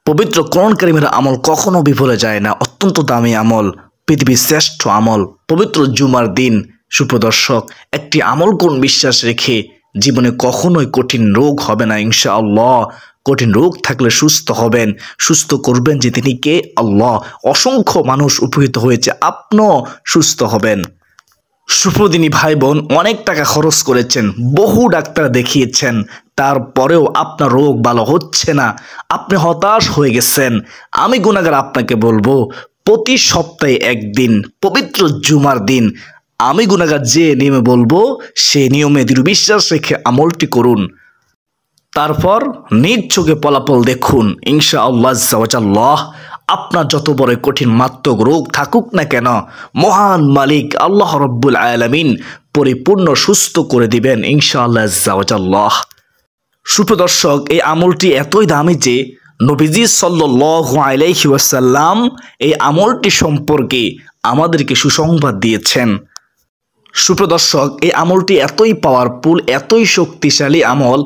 পবিত্র কোরআন কারীমের আমল কখনো বিফলে যায় না। অত্যন্ত দামি আমল, পৃথিবীর শ্রেষ্ঠ আমল পবিত্র জুমার দিন। সুপ্রদর্শক, একটি আমল কোন বিশ্বাস রেখে জীবনে কখনোই কঠিন রোগ হবে না ইনশাআল্লাহ। কঠিন রোগ থাকলে সুস্থ হবেন, সুস্থ করবেন যে তিনি কে? আল্লাহ। অসংখ্য মানুষ উপকৃত হয়েছে, আপনিও সুস্থ হবেন। সুপ্রদিনী ভাই বোন, অনেক টাকা খরচ করেছেন, বহু ডাক্তার দেখিয়েছেন, তারপরেও আপনার রোগ ভালো হচ্ছে না, আপনি হতাশ হয়ে গেছেন। আমি গুনাহগার আপনাকে বলবো, প্রতি সপ্তাহে একদিন পবিত্র জুমার দিন আমি গুনাহগার যে নিয়মে বলবো সেই নিয়মে দৃঢ় বিশ্বাস রেখে আমলটি করুন। তারপর নিজ চোখে ফলাফল দেখুন ইনশাআল্লাহ। আপনার যত বড় কঠিন মারাত্মক রোগ থাকুক না কেন, মহান মালিক আল্লাহ রব্বুল আলামিন পরিপূর্ণ সুস্থ করে দিবেন ইনশাআল্লাহ। সুপ্রদর্শক, এই আমলটি এতই দামি যে নবীজি সাল্লাল্লাহু আলাইহি ওয়াসাল্লাম এই আমলটি সম্পর্কে আমাদেরকে সুসংবাদ দিয়েছেন। সুপ্রদর্শক, এই আমলটি এতই পাওয়ারফুল, এতই শক্তিশালী আমল,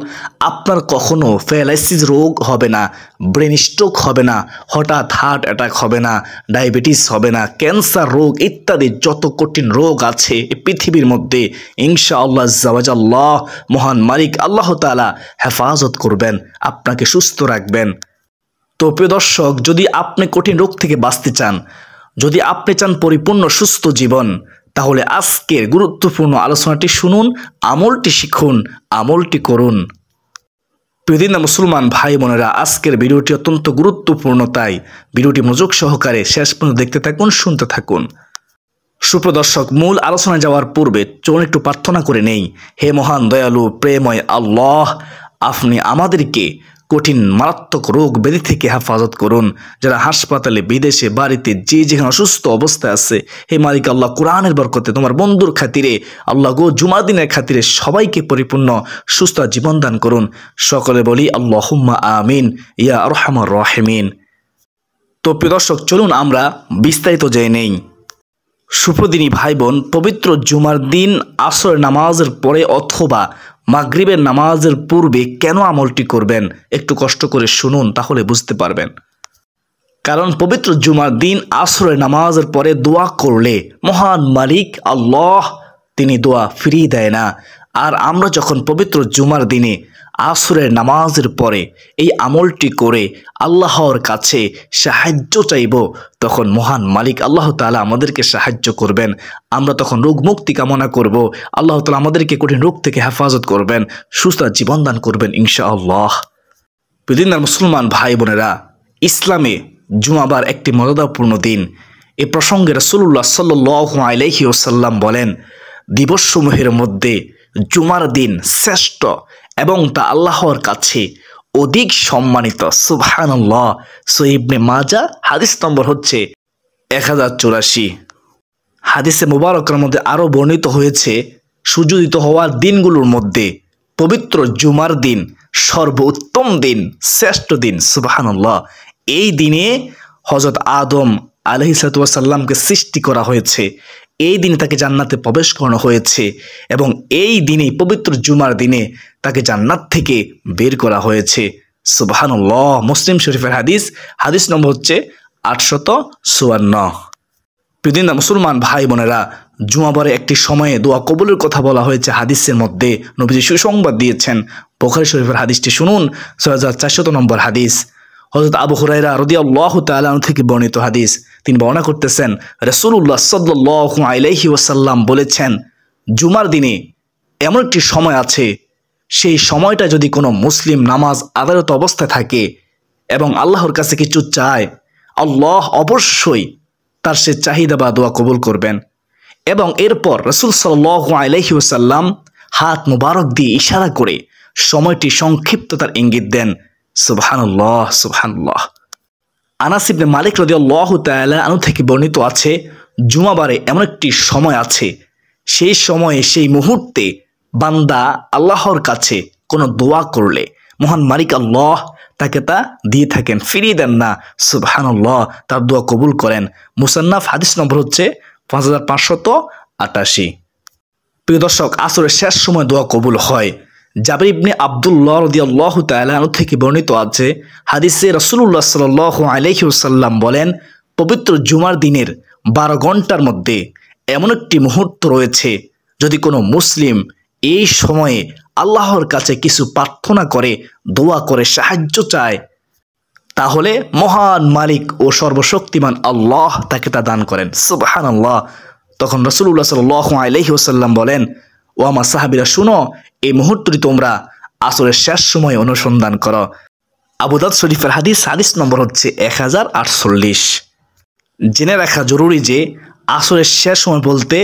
আপনার কখনো প্যারালাইসিস রোগ হবে না, ব্রেন স্ট্রোক হবে না, হঠাৎ হার্ট অ্যাটাক হবে না, ডায়াবেটিস হবে না, ক্যান্সার রোগ ইত্যাদি যত কঠিন রোগ আছে এই পৃথিবীর মধ্যে ইনশাআল্লাহ মহান মালিক আল্লাহ তাআলা হেফাজত করবেন, আপনাকে সুস্থ রাখবেন। তো প্রিয় দর্শক, যদি আপনি কঠিন রোগ থেকে বাঁচতে চান, যদি আপনি চান পরিপূর্ণ সুস্থ জীবন, তাহলে আজকের গুরুত্বপূর্ণ আলোচনাটি শুনুন, আমলটি শিখুন, আমলটি করুন। প্রিয় মুসলমান ভাই বোনেরা, আজকের ভিডিওটি অত্যন্ত গুরুত্বপূর্ণ, তাই ভিডিওটি মনোযোগ সহকারে শেষ পর্যন্ত দেখতে থাকুন, শুনতে থাকুন। সুপ্রদর্শক, মূল আলোচনায় যাওয়ার পূর্বে চলুন একটু প্রার্থনা করে নেই। হে মহান দয়ালু প্রেমময় আল্লাহ, আপনি আমাদেরকে কঠিন মারাত্মক রোগ ব্যাধি থেকে হেফাজত করুন। যারা হাসপাতালে, বিদেশে, বাড়িতে যে যেখানে অসুস্থ অবস্থায় আছে, হে মালিক আল্লাহ, কোরআনের বরকতে, তোমার বন্ধুর খাতিরে আল্লাহ গো, জুমার দিনের খাতিরে সবাইকে পরিপূর্ণ সুস্থ জীবন দান করুন। সকলে বলি আল্লাহুম্মা আমিন ইয়া আরহামার রাহিমিন। তো প্রিয় দর্শক, চলুন আমরা বিস্তারিত জেনে নেই। সুপ্রদিনী ভাই বোন, পবিত্র জুমার দিন আসরের নামাজের পরে অথবা মাগরিবের নামাজের পূর্বে কেন আমলটি করবেন একটু কষ্ট করে শুনুন, তাহলে বুঝতে পারবেন। কারণ পবিত্র জুমার দিন আসরের নামাজের পরে দোয়া করলে মহান মালিক আল্লাহ তিনি দোয়া ফিরিয়ে দেয় না। আর আমরা যখন পবিত্র জুমার দিনে আসরের নামাজের পরে এই আমলটি করে আল্লাহর কাছে সাহায্য চাইব, তখন মহান মালিক আল্লাহ তাআলা আমাদেরকে সাহায্য করবেন। আমরা তখন রোগ মুক্তি কামনা করব, আল্লাহ তাআলা আমাদেরকে কঠিন রোগ থেকে হেফাজত করবেন, সুস্থ জীবন দান করবেন ইনশাআল্লাহ। প্রিয় মুসলমান ভাই বোনেরা, ইসলামে জুমাবার একটি মর্যাদাপূর্ণ দিন। এ প্রসঙ্গে রাসূলুল্লাহ সাল্লাল্লাহু আলাইহি ওয়াসাল্লাম বলেন, দিবসসমূহের মধ্যে জুমার দিন শ্রেষ্ঠ এবং তা আল্লাহর কাছে অধিক সম্মানিত। সুবহানাল্লাহ। সহিহ ইবনে মাজাহ, হাদিস নম্বর হচ্ছে 1084। হাদিসে মুবারকের মধ্যে আরও বর্ণিত হয়েছে, সূর্যোদিত হওয়ার দিনগুলোর মধ্যে পবিত্র জুমার দিন সর্বোত্তম দিন, শ্রেষ্ঠ দিন। সুবহানাল্লাহ। এই দিনে হযরত আদম আলাইহিস সালামকে সৃষ্টি করা হয়েছে, এই দিনে তাকে জান্নাতে প্রবেশ করানো হয়েছে এবং এই দিনে পবিত্র জুমার দিনে তাকে জান্নাত থেকে বের করা হয়েছে। সুবহানাল্লাহ। মুসলিম শরীফের হাদিস, হাদিস নম্বর হচ্ছে 854। প্রিয় মুসলমান ভাই বোনেরা, জুমাবারে একটি সময়ে দোয়া কবুলের কথা বলা হয়েছে হাদিসের মধ্যে, নবীজি সুসংবাদ দিয়েছেন। বুখারী শরীফের হাদিসটি শুনুন, 6400 নম্বর হাদিস। হযরত আবু হুরায়রা রাদিয়াল্লাহু তাআলা আনহু থেকে বর্ণিত হাদিস, তিনি বর্ণনা করতেছেন, রাসূলুল্লাহ সাল্লাল্লাহু আলাইহি ওয়াসাল্লাম বলেছেন, জুমার দিনে এমন একটি সময় আছে, সেই সময়টা যদি কোনো মুসলিম নামাজ আদায়রত অবস্থায় থাকে এবং আল্লাহর কাছে কিছু চায়, আল্লাহ অবশ্যই তার সে চাহিদা বা দোয়া কবুল করবেন। এবং এরপর রাসূল সাল্লাল্লাহু আলাইহি ওয়াসাল্লাম হাত মুবারক দিয়ে ইশারা করে সময়টি সংক্ষিপ্ততার ইঙ্গিত দেন। সুবহানাল্লাহ, সুবহানাল্লাহ। আনাস ইবনে মালিক রাদিয়াল্লাহু তাআলা আনহু থেকে বর্ণিত আছে, জুমাবারে এমন একটি সময় আছে, সেই সময়ে, সেই মুহূর্তে বান্দা আল্লাহর কাছে কোনো দোয়া করলে মহান মালিক আল্লাহ তাকে তা দিয়ে থাকেন, ফিরিয়ে দেন না। সুবহানাল্লাহ, তার দোয়া কবুল করেন। মুসান্নাফ, হাদিস নম্বর হচ্ছে 5588। প্রিয় দর্শক, আসরের শেষ সময় দোয়া কবুল হয়, জাবির ইবনে আব্দুল্লাহ রাদিয়াল্লাহু তাআলা আনহু থেকে বর্ণিত আছে, হাদিসে রাসূলুল্লাহ সাল্লাল্লাহু আলাইহি ওয়াসাল্লাম বলেন, পবিত্র জুমার দিনের 12 ঘন্টার মধ্যে এমন একটি মুহূর্ত রয়েছে, যদি কোনো মুসলিম এই সময়ে আল্লাহর কাছে কিছু প্রার্থনা করে, দোয়া করে, সাহায্য চায়, তাহলে মহান মালিক ও সর্বশক্তিমান আল্লাহ তাকে তা দান করেন। সুবহানাল্লাহ। তখন রাসূলুল্লাহ সাল্লাল্লাহু আলাইহি ওয়াসাল্লাম বলেন, ও আমার সাহাবীরা শুনো, এই মুহূর্তটি তোমরা আসরের শেষ সময় অনুসন্ধান করো। আবু দাউদ শরীফের হাদিস নম্বর হচ্ছে 1048। জেনে রাখা জরুরি যে আসরের শেষ সময় বলতে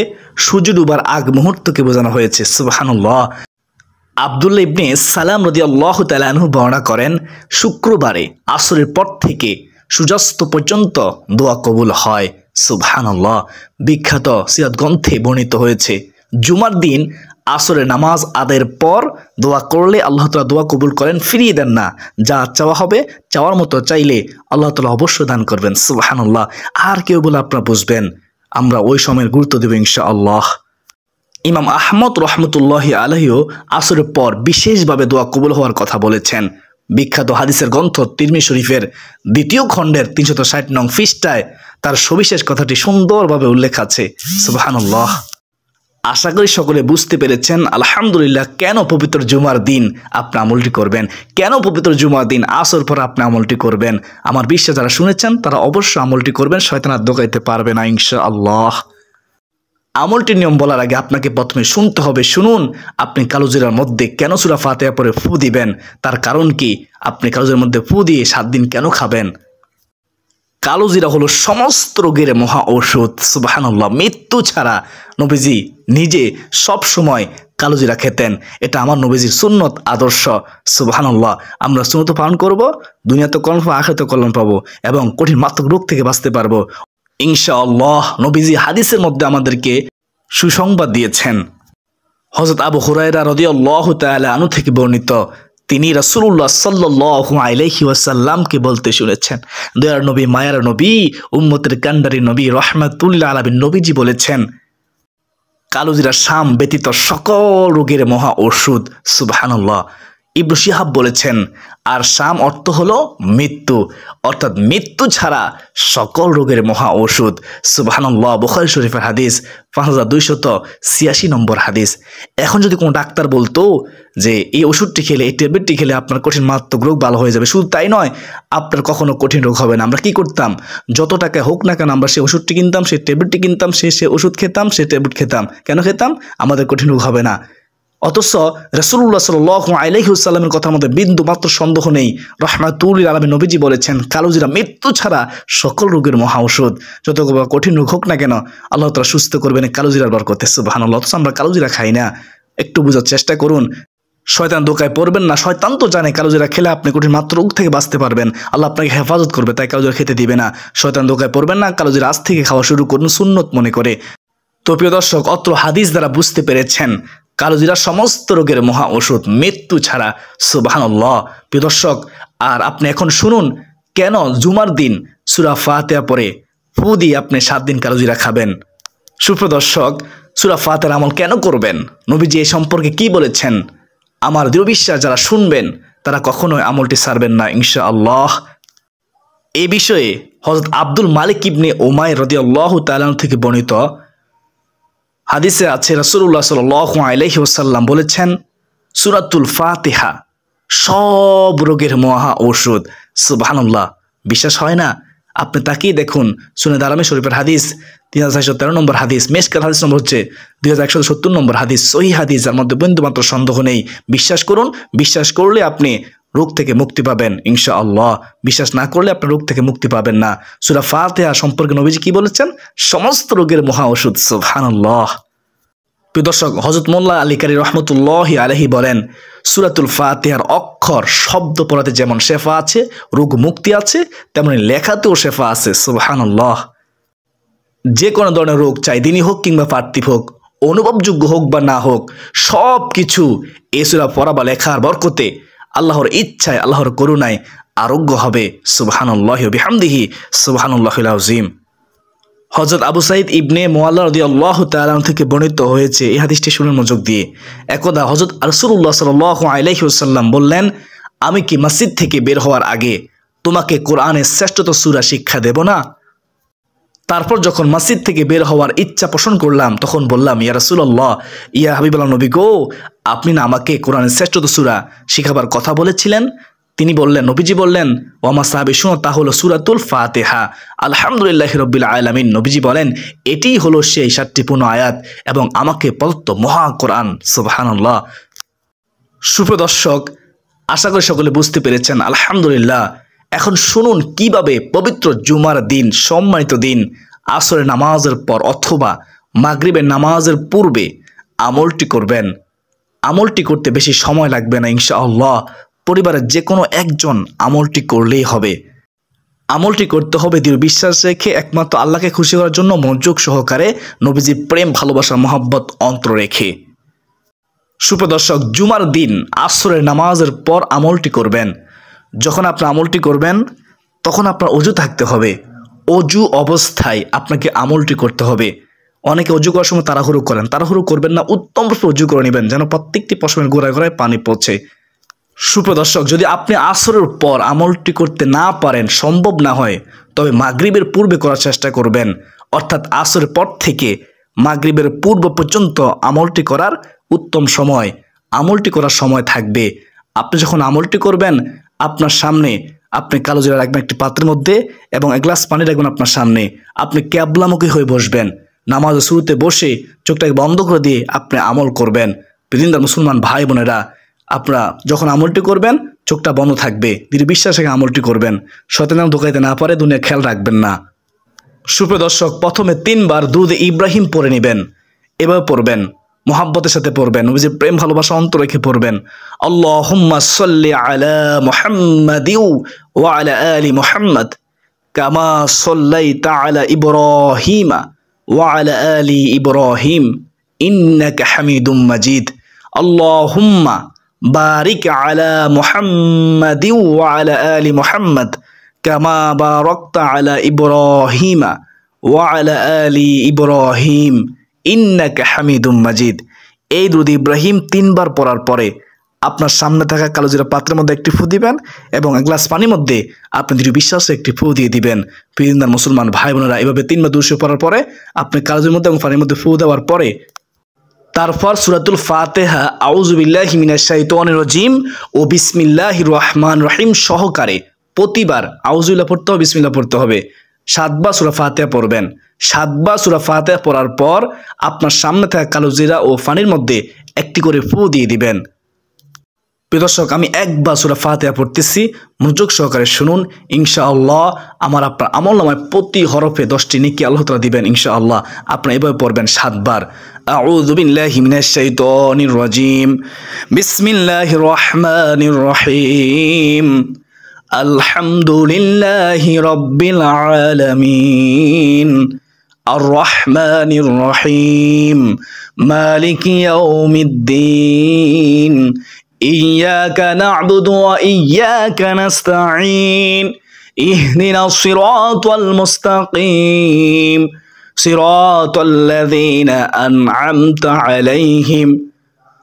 সূর্য ডুবার আগ মুহূর্তকে বোঝানো হয়েছে। সুবহানাল্লাহ। আব্দুল্লাহ ইবনে সালাম রাদিয়াল্লাহু তাআলা আনহু বর্ণনা করেন, শুক্রবারে আসরের পর থেকে সূর্যাস্ত পর্যন্ত দোয়া কবুল হয়। সুবহানাল্লাহ। বিখ্যাত সিরাত গ্রন্থে বর্ণিত হয়েছে, জুমার দিন আসরের নামাজ আদায়ের পর দোয়া করলে আল্লাহ তাআলা দোয়া কবুল করেন, ফিরিয়ে দেন না। যা চাওয়া হবে, চাওয়ার মতো চাইলে আল্লাহ তাআলা অবশ্যই দান করবেন। সুবহানাল্লাহ। আর কেউ বলে আপনারা বুঝবেন, আমরা ওই সময়ের গুরুত্ব দেব ইনশাআল্লাহ। ইমাম আহমদ রহমতুল্লাহি আলাইহিও আসরের পর বিশেষভাবে দোয়া কবুল হওয়ার কথা বলেছেন। বিখ্যাত হাদিসের গ্রন্থ তিরমিজি শরীফের 2য় খণ্ডের 360 নং পৃষ্ঠায় তার সবিশেষ কথাটি সুন্দরভাবে উল্লেখ আছে। সুবহানাল্লাহ। আশা করি সকলে বুঝতে পেরেছেন আলহামদুলিল্লাহ কেন পবিত্র জুমার দিন আপনি আমলটি করবেন, কেন পবিত্র জুমার দিন আসর পর আপনি আমলটি করবেন। আমার বিশ্বাস যারা শুনেছেন তারা অবশ্যই আমলটি করবেন, শয়তান আর দোকাইতে পারবে না ইনশাআল্লাহ। আমলটির নিয়ম বলার আগে আপনাকে প্রথমে শুনতে হবে। শুনুন, আপনি কালোজিরার মধ্যে কেন সূরা ফাতিহা পড়ে ফু দিবেন, তার কারণ কি, আপনি কালোজিরার মধ্যে ফু দিয়ে 7 দিন কেন খাবেন। কালোজিরা হলো সমস্ত রোগের মহা ঔষধ। সুবহানাল্লাহ। মৃত্যু ছাড়া নবীজি নিজে সব সময় কালোজিরা খেতেন, এটা আমার নবীজির সুন্নত আদর্শ। সুবহানাল্লাহ। আমরা সুন্নত পালন করব, দুনিয়াতে কল্যাণ পাবো, আখিরাতে কল্যাণ পাবো এবং কঠিন মারাত্মক রোগ থেকে বাঁচতে পারবো ইনশাআল্লাহ। নবীজি হাদিসের মধ্যে আমাদেরকে সুসংবাদ দিয়েছেন। হযরত আবু হুরায়রা রাদিয়াল্লাহু তাআলা আনহু থেকে বর্ণিত, তিনি রাসূলুল্লাহ সাল্লাল্লাহু আলাইহি ওয়াসাল্লামকে বলতে শুনেছেন, দয়ার নবী, মায়ার নবী, উম্মতের কান্ডারি নবী, রাহমাতুল লিল আলামিন নবীজি বলেছেন, কালোজিরা শাম ব্যতীত সকল রোগের মহা ঔষধ। সুবহানাল্লাহ। ইবনে শিহাব বলেছেন, আর শাম অর্থ হলো মৃত্যু, অর্থাৎ মৃত্যু ছাড়া সকল রোগের মহা ঔষধ। সুবহানাল্লাহ। বুখারী শরীফের হাদিস 5286 নম্বর হাদিস। এখন যদি কোনো ডাক্তার বলতো যে এই ওষুধটি খেলে, এই ট্যাবলেটটি খেলে আপনার কঠিন মারাত্মক রোগ ভালো হয়ে যাবে, শুধু তাই নয়, আপনার কখনো কঠিন রোগ হবে না, আমরা কি করতাম, যত টাকা হোক না কেন আমরা সেই ওষুধটি কিনতাম, সেই ট্যাবলেটটি কিনতাম, সে ওষুধ খেতাম, সেই ট্যাবলেট খেতাম। কেন খেতাম? আমাদের কঠিন রোগ হবে না। অথচ রাসূলুল্লাহ সাল্লাল্লাহু আলাইহি ওয়াসাল্লামের কথার মধ্যে বিন্দু মাত্র সন্দেহ নেই, রাহমাতুল লিল আলামিন নবীজি বলেছেন, কালোজিরা মৃত্যু ছাড়া সকল রোগের মহা ঔষধ। যত কঠিন রোগ হোক না কেন আল্লাহ তাআলা সুস্থ করবেন কালোজিরার বরকতে। সুবহানাল্লাহ। অথচ আমরা কালোজিরা খাই না। একটু বোঝার চেষ্টা করুন, শয়তান ধোঁকায় পড়বেন না। শয়তান তো জানে কালোজিরা খেলে আপনি কঠিন মাত্র রোগ থেকে বাঁচতে পারবেন, আল্লাহ আপনাকে হেফাজত করবে, তাই কালোজিরা খেতে দিবে না। শয়তান ধোঁকায় পড়বেন না, কালোজিরা আজ থেকে খাওয়া শুরু করুন সুন্নত মনে করে। তো প্রিয় দর্শক, অত্র হাদিস দ্বারা বুঝতে পেরেছেন কালোজিরা সমস্ত রোগের মহা ঔষধ, মৃত্যু ছাড়া। সুবহানাল্লাহ। প্রিয় দর্শক, আর আপনি এখন শুনুন কেন জুমার দিন সূরা ফাতিহা পড়ে ফু দিয়ে আপনি 7 দিন কালোজিরা খাবেন। সুপ্রিয় দর্শক, সূরা ফাতিহার আমল কেন করবেন, নবীজি এই সম্পর্কে কি বলেছেন, আমার দৃঢ় বিশ্বাস যারা শুনবেন তারা কখনোই আমলটি ছাড়বেন না ইনশাআল্লাহ। এই বিষয়ে হযরত আব্দুল মালিক ইবনে উমাইর রাদিয়াল্লাহু তাআলা থেকে বর্ণিত হাদিসে আছে, রাসূলুল্লাহ সাল্লাল্লাহু আলাইহি ওয়াসাল্লাম বলেছেন, সূরাতুল ফাতিহা সব রোগের মহা ঔষধ। সুবহানাল্লাহ। বিশ্বাস হয় না? আপনি তাকিয়ে দেখুন, সুনান দারমি শরীফের হাদিস 3413 নম্বর হাদিস, মেশকাত হাদিস নম্বর হচ্ছে 2170 নম্বর হাদিস, সহিহ হাদিস, যার মধ্যে বিন্দুমাত্র সন্দেহ নেই। বিশ্বাস করুন, বিশ্বাস করলে আপনি রোগ থেকে মুক্তি পাবেন ইনশাআল্লাহ। বিশ্বাস না করলে আপনি রোগ থেকে মুক্তি পাবেন না। সূরা ফাতিহা সম্পর্কে নবীজি কি বলেছেন? সমস্ত রোগের মহা ঔষধ। সুবহানাল্লাহ। প্রিয় দর্শক, হযরত মোল্লা আলী কারি রহমতুল্লাহি আলাইহি বলেন, সূরাতুল ফাতিহার অক্ষর শব্দ পড়াতে যেমন শেফা আছে, রোগ মুক্তি আছে, তেমনি লেখাতেও শেফা আছে। সুবহানাল্লাহ। যে কোনো ধরনের রোগ, চাই দিনই হোক কিংবা পার্থিব হোক, অনুভবযোগ্য হোক বা না হোক, সব কিছু এই সূরা পড়া বা লেখার বরকতে, আল্লাহর ইচ্ছায়, আল্লাহর করুণায় আরোগ্য হবে। সুবহানাল্লাহি ওয়া বিহামদিহি, সুবহানাল্লাহিল আযীম। হযরত আবু সাঈদ ইবনে মুআল্লা রাদিয়াল্লাহু তাআলা আনহু থেকে বর্ণিত হয়েছে, এই হাদিসটি শুনুন মনোযোগ দিয়ে। একদা হযরত রাসূলুল্লাহ সাল্লাল্লাহু আলাইহি ওয়াসাল্লাম বললেন, আমি কি মসজিদ থেকে বের হওয়ার আগে তোমাকে কোরআনের শ্রেষ্ঠতম সূরা শিক্ষা দেব না? তারপর যখন মসজিদ থেকে বের হওয়ার ইচ্ছা পোষণ করলাম, তখন বললাম, ইয়া রাসূলুল্লাহ, ইয়া হাবিবাল্লাহ নবী গো, আপনি না আমাকে কোরআনের শ্রেষ্ঠতম সূরা শিখাবার কথা বলেছিলেন? তিনি বললেন, নবীজি বললেন, ও আমার সাহাবী শুনো, তা হলো সূরাতুল ফাতিহা। আলহামদুলিল্লাহি রাব্বিল আলামিন। নবীজি বলেন, এটিই হলো সেই 7টি পূর্ণ আয়াত এবং আমাকে প্রদত্ত মহা কোরআন। সুবহানাল্লাহ। সুপ্রিয় দর্শক, আশা করি সকলে বুঝতে পেরেছেন। আলহামদুলিল্লাহ। এখন শুনুন কিভাবে পবিত্র জুমার দিন, সম্মানিত দিন, আসরের নামাজের পর অথবা মাগরিবের নামাজের পূর্বে আমলটি করবেন। আমলটি করতে বেশি সময় লাগবে না ইনশাআল্লাহ। পরিবারের যে কোনো একজন আমলটি করলেই হবে। আমলটি করতে হবে দৃঢ় বিশ্বাস রেখে, একমাত্র আল্লাহকে খুশি করার জন্য মনোযোগ সহকারে, নবীজির প্রেম ভালোবাসা মহব্বত অন্তর রেখে। সুপ্রিয় দর্শক, জুমার দিন আসরের নামাজের পর আমলটি করবেন। যখন আপনি আমলটি করবেন তখন আপনার অজু থাকতে হবে। অজু অবস্থায় আপনাকে আমলটি করতে হবে। অনেকে অজু করার সময় তাড়াহুড়ো করেন, তাড়াহুড়ো করবেন না, উত্তম রূপে অজু করে নেবেন যেন প্রত্যেকটি পশমের গোড়ায় গোড়ায় পানি পৌঁছে। সুপ্রিয় দর্শক, যদি আপনি আসরের পর আমলটি করতে না পারেন, সম্ভব না হয়, তবে মাগরিবের পূর্বে করার চেষ্টা করবেন। অর্থাৎ আসরের পর থেকে মাগরিবের পূর্ব পর্যন্ত আমলটি করার উত্তম সময়, আমলটি করার সময় থাকবে। আপনি যখন আমলটি করবেন, আপনার সামনে আপনি কালো জিরা রাখবেন একটি পাত্রের মধ্যে এবং এক গ্লাস পানি রাখবেন আপনার সামনে। আপনি ক্যাবলামুখী হয়ে বসবেন। নামাজের শুরুতে বসে চোখটাকে বন্ধ করে দিয়ে আপনি আমল করবেন। দিনদার মুসলমান ভাই বোনেরা, আপনারা যখন আমলটি করবেন চোখটা বন্ধ থাকবে, দৃঢ় বিশ্বাস রেখে আমলটি করবেন। শয়তান যেন ধোঁকাইতে না পারে, দুনিয়া খেয়াল রাখবেন না। সুপ্রিয় দর্শক, প্রথমে 3 বার দুরূদ ইব্রাহিম পড়ে নেবেন। এভাবে পড়বেন, মোহাব্বতের সাথে পড়বেন, নবীজির প্রেম ভালোবাসা অন্তর রেখে পড়বেন। আল্লাহুম্মা সাল্লি আলা মুহাম্মাদি ওয়া আলা আলি মুহাম্মাদ কামা সাল্লাইতা আলা ইব্রাহিমা ওয়া আলা আলি ইব্রাহিম ইন্নাকা হামিদুম মাজিদ। আল্লাহুম্মা বারিক আলা মুহাম্মাদি ওয়া আলা আলি মুহাম্মাদ কামা বারাকতা আলা ইব্রাহিমা ওয়া আলা আলি ইব্রাহিম ইন্নাকা হামিদুম মাজিদ। এই দুরূদ ইব্রাহিম 3 বার পড়ার পরে আপনার সামনে থাকা কালো জিরা পাত্রের মধ্যে একটি ফু দিবেন এবং এক গ্লাস পানির মধ্যে আপনি দৃঢ় বিশ্বাসে একটি ফু দিয়ে দিবেন। প্রিয়দিনদার মুসলমান ভাই বোনেরা, এভাবে 3 বার দুরূদ পড়ার পরে আপনি কালো জিরার মধ্যে এবং পানির মধ্যে ফু দেওয়ার পরে তারপর সূরাতুল ফাতিহা, আউযু বিল্লাহি মিনাশ শাইতানির রাজিম ও বিসমিল্লাহির রহমানির রহিম সহকারে প্রতিবার আউযু বিল্লাহ পড়তে হবে, বিসমিল্লাহ পড়তে হবে। 7 বার সূরা ফাতিহা পড়বেন। 7 বার সূরা ফাতিহা পড়ার পর আপনার সামনে থাকা কালো জিরা ও পানির মধ্যে একটি করে ফু দিয়ে দিবেন। প্রিয় দর্শক, আমি একবার সূরা ফাতিহা পড়তেছি, মনোযোগ সহকারে শুনুন। ইনশাআল্লাহ আমার আপনার আমলনামায় প্রতি হরফে 10টি নেকি আল্লাহ তাআলা দিবেন ইনশাআল্লাহ। আপনারা এভাবে পড়বেন 7 বার। আউযু বিল্লাহি মিনাশ শাইতানির রাজিম। বিসমিল্লাহির রহমানির রহিম। আলহামদুলিল্লাহি রাব্বিল আলামিন। আর রহমানির রহিম। মালিকি ইয়াউমিদ্দিন। ইয়্যাকা না'বুদু ওয়া ইয়্যাকা নাস্তাঈন। ইহদিনাস সিরাতাল মুস্তাকিম। সিরাতাল্লাযীনা আন'আমতা আলাইহিম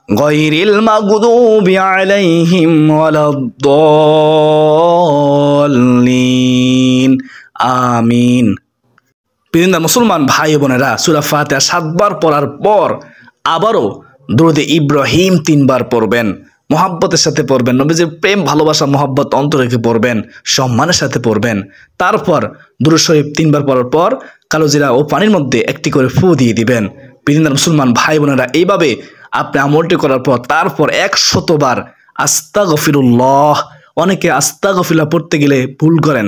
গায়রিল মাগদুবি আলাইহিম ওয়ালাদ-দাল্লিন। আমিন। প্রিয়দিনদার মুসলমান ভাই বোনেরা, সূরা ফাতিহা 7 বার পড়ার পর আবারও দুরূদে ইব্রাহিম 3 বার পড়বেন। মোহাব্বতের সাথে পড়বেন, নবীজির প্রেম ভালোবাসা মহব্বত অন্তর রেখে পড়বেন, সম্মানের সাথে পড়বেন। তারপর দুরূদ শরীফ 3 বার পড়ার পর কালো জিরা ও পানির মধ্যে একটি করে ফু দিয়ে দিবেন। প্রিয়দিনদার মুসলমান ভাই বোনেরা, এইভাবে আপনি আমলটি করার পর তারপর 100 বার আস্তাগফিরুল্লাহ। অনেকে আস্তাগফিরুল্লাহ পড়তে গেলে ভুল করেন,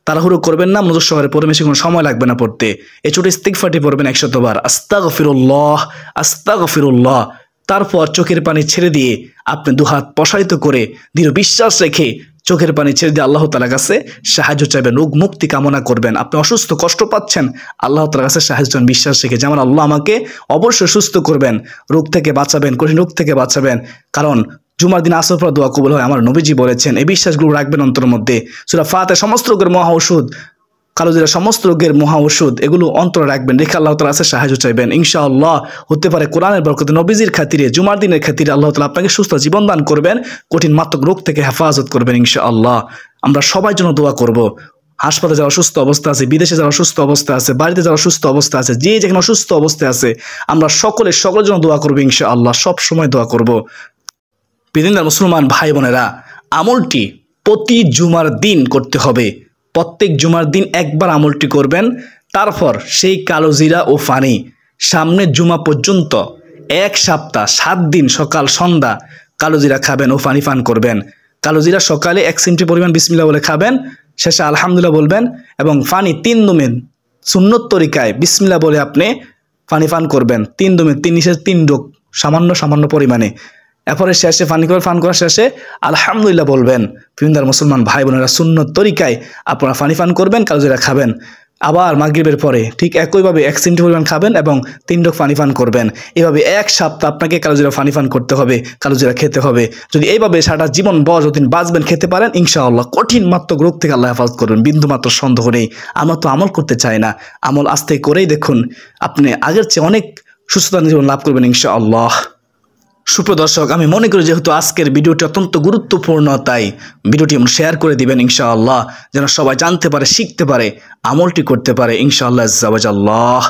তাড়াহুড়ো করবেন না, মনোযোগ সহকারে পড়বেন, বেশি কোনো সময় লাগবে না পড়তে। এই ছোট ইস্তিগফারটি পড়বেন 100 বার, আস্তাগফিরুল্লাহ আস্তাগফিরুল্লাহ। তারপর চোখের পানি ছেড়ে দিয়ে আপনি 2 হাত প্রসারিত করে দৃঢ় বিশ্বাস রেখে চোখের পানি ছেড়ে দিয়ে আল্লাহ তাআলার কাছে সাহায্য চাইবেন, রোগ মুক্তি কামনা করবেন। আপনি অসুস্থ, কষ্ট পাচ্ছেন, আল্লাহ তাআলার কাছে সাহায্য চান বিশ্বাস রেখে, যেমন আল্লাহ আমাকে অবশ্যই সুস্থ করবেন, রোগ থেকে বাঁচাবেন, কঠিন রোগ থেকে বাঁচাবেন। কারণ জুমার দিন আসর পর দোয়া কবুল হয়, আমার নবীজি বলেছেন। এই বিশ্বাসগুলো রাখবেন অন্তরের মধ্যে। সূরা ফাতিহা সমস্ত রোগের মহা ঔষধ। কালোজিরা সমস্ত রোগের মহা ওষুধ, এগুলো অন্তরে রাখবেন, রেখে আল্লাহ তাআলার কাছে সাহায্য চাইবেন। ইনশাআল্লাহ হতে পারে কোরআনের বরকতে, নবীজির খাতিরে, জুমার দিনের খাতিরে আল্লাহ তাআলা আপনাকে সুস্থ জীবন দান করবেন, কঠিন মারাত্মক রোগ থেকে হেফাজত করবেন ইনশাআল্লাহ। আমরা সবার জন্য দোয়া করব। হাসপাতালে যারা অসুস্থ অবস্থা আছে, বিদেশে যারা অসুস্থ অবস্থা আছে, বাড়িতে যারা অসুস্থ অবস্থা আছে, যে যেখানে অসুস্থ অবস্থায় আছে, আমরা সকলের জন্য দোয়া করবো ইনশাআল্লাহ, সব সময় দোয়া করব। পৃথিবীর মুসলমান ভাই বোনেরা, আমলটি প্রতি জুমার দিন করতে হবে। প্রত্যেক জুমার দিন একবার আমলটি করবেন। তারপর সেই কালোজিরা ও পানি সামনের জুমা পর্যন্ত 1 সপ্তাহ 7 দিন সকাল সন্ধ্যা কালোজিরা খাবেন ও পানি পান করবেন। কালোজিরা সকালে 1 চিমটি পরিমাণ বিসমিল্লাহ বলে খাবেন, শেষে আলহামদুলিল্লাহ বলবেন, এবং পানি 3 দুমেন সুন্নত তরিকায় বিসমিল্লাহ বলে আপনি পানি পান করবেন। 3 দুমেন 3 নিচে 3 ডোক সামান্য পরিমাণে। এরপরে শেষে পান করার শেষে আলহামদুলিল্লাহ বলবেন। পৃথিবীর মুসলমান ভাই বোনেরা, সুন্নত তরিকায় আপনারা পানি পান করবেন, কালোজিরা খাবেন। আবার মাগরিবের পরে ঠিক একইভাবে 1 চিমটি পরিমাণ খাবেন এবং 3 ডোক পানি পান করবেন। এভাবে 1 সপ্তাহ আপনাকে কালোজিরা পানি পান করতে হবে, কালোজিরা খেতে হবে। যদি এইভাবে সারা জীবন যতদিন বাঁচবেন খেতে পারেন, ইনশাআল্লাহ কঠিন মারাত্মক রোগ থেকে আল্লাহ হেফাজত করবেন, বিন্দু মাত্র সন্দেহ নেই। আমরা তো আমল করতে চাই না, আমল আস্তে করেই দেখুন আপনি আগের চেয়ে অনেক সুস্থতা জীবন লাভ করবেন ইনশাআল্লাহ। সুপ্রিয় দর্শক, আমি মনে করি যেহেতু আজকের ভিডিওটি অত্যন্ত গুরুত্বপূর্ণ, তাই ভিডিওটি শেয়ার করে দিবেন ইনশাআল্লাহ, যেন সবাই জানতে পারে, শিখতে পারে, আমলটি করতে পারে ইনশাআল্লাহ।